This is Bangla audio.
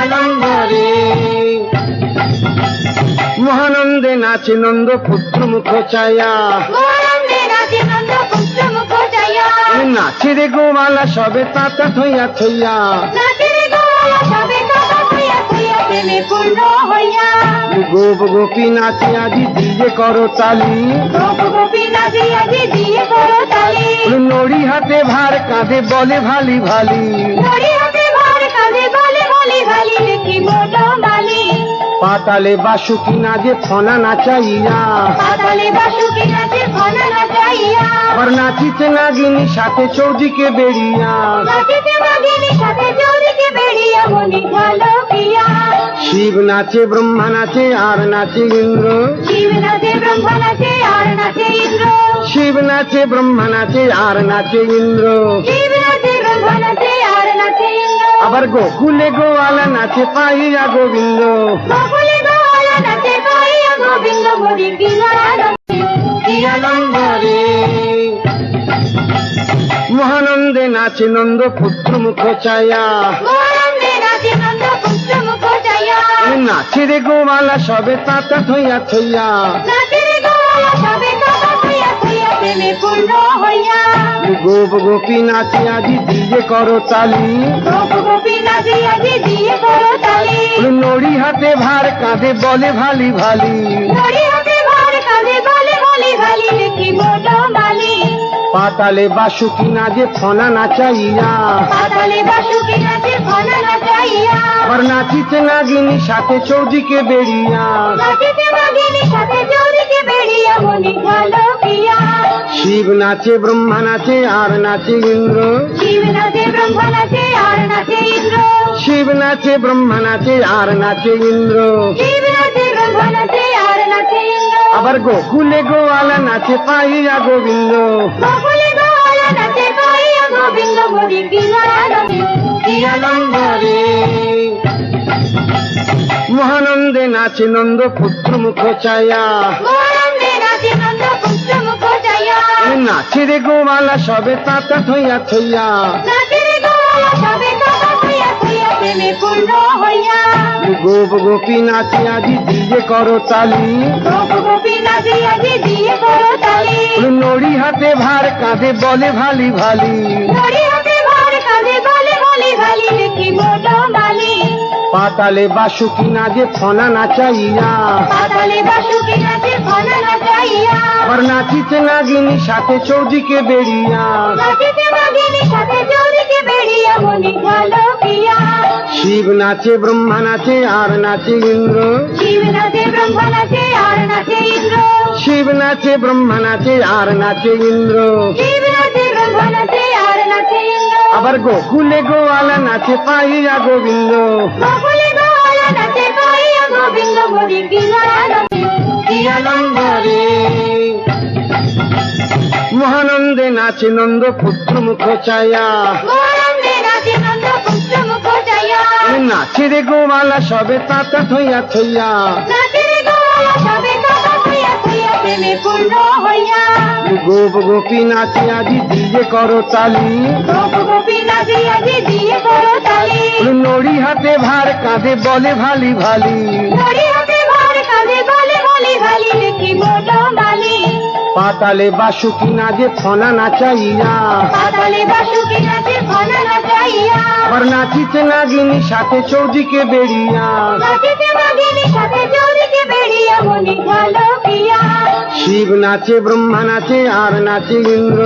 আনন্দ রে। মহানন্দে নাচে নন্দ পুত্র মুখ চায়া, নাচে রে গোমালা সবে তাতা থইয়া থইয়া, গোপ গোপী নাচে আজি দিয়ে করো তালি, নড়ি হাতে ভার কাঁধে বলে ভালি ভালি, পাতালে বাসুকি নাচে ফনা নাচাইয়া, আর নাচিতে নাগিনী সাথে চৌদিকে বেরিয়া, শিব নাচে ব্রহ্মা নাচে আর নাচে ইন্দ্র, শিব নাচে ব্রহ্মা নাচে আর নাচে ইন্দ্র, আবার গোকুলে গোয়ালা নাচে পাইয়া গোবিন্দ, কি আনন্দ রে। মহানন্দে নাচে নন্দ পুত্র মুখ চায়া, নাচে রে গোমালা সবে তাতা থইয়া থইয়া, গোপ গোপী নাচে আজি দিয়ে করো তালি, নড়ি হাতে ভার কাঁধে বলে ভালি ভালি, পাতালে বাসুকি নাচে ফনা নাচাইয়া, আর নাচিতে নাগিনী সাথে চৌদিকে বেরিয়া, শিব নাচে ব্রহ্মা নাচে আর নাচে ইন্দ্র, শিব নাচে ব্রহ্মা নাচে আর নাচে ইন্দ্র, আবার গোকুলে গোয়ালা নাচে পাইয়া গোবিন্দ, কি আনন্দ রে। মহানন্দে নাচে নন্দ পুত্র মুখ চায়া, নাচে রে গোমালা সবে তাতা থইয়া থইয়া, গোপ গোপী নাচে আজি দিয়ে করো তালি, নড়ি হাতে ভার কাঁধে বলে ভালি ভালি, পাতালে বাসুকি নাচে ফনা নাচাইয়া, আর নাচিতে নাগিনী সাথে চৌদিকে বেরিয়া, শিব নাচে ব্রহ্মা নাচে আর নাচে ইন্দ্র, শিব নাচে ব্রহ্মা নাচে আর নাচে ইন্দ্র, আবার গোকুলে গোয়ালা নাচে পাইয়া গোবিন্দ, কি আনন্দ রে। মহানন্দে নাচে নন্দ পুত্র মুখ চায়া, নাচে রে গোমালা সবে তাতা থইয়া থইয়া, গোপ গোপী নাচে আজি দিয়ে করো তালি, নড়ি হাতে ভার কাঁধে বলে ভালি ভালি, পাতালে বাসুকি নাচে ফনা নাচাইয়া, আর নাচিতে নাগিনী সাথে চৌদিকে বেরিয়া, শিব নাচে ব্রহ্মা নাচে আর নাচে ইন্দ্র,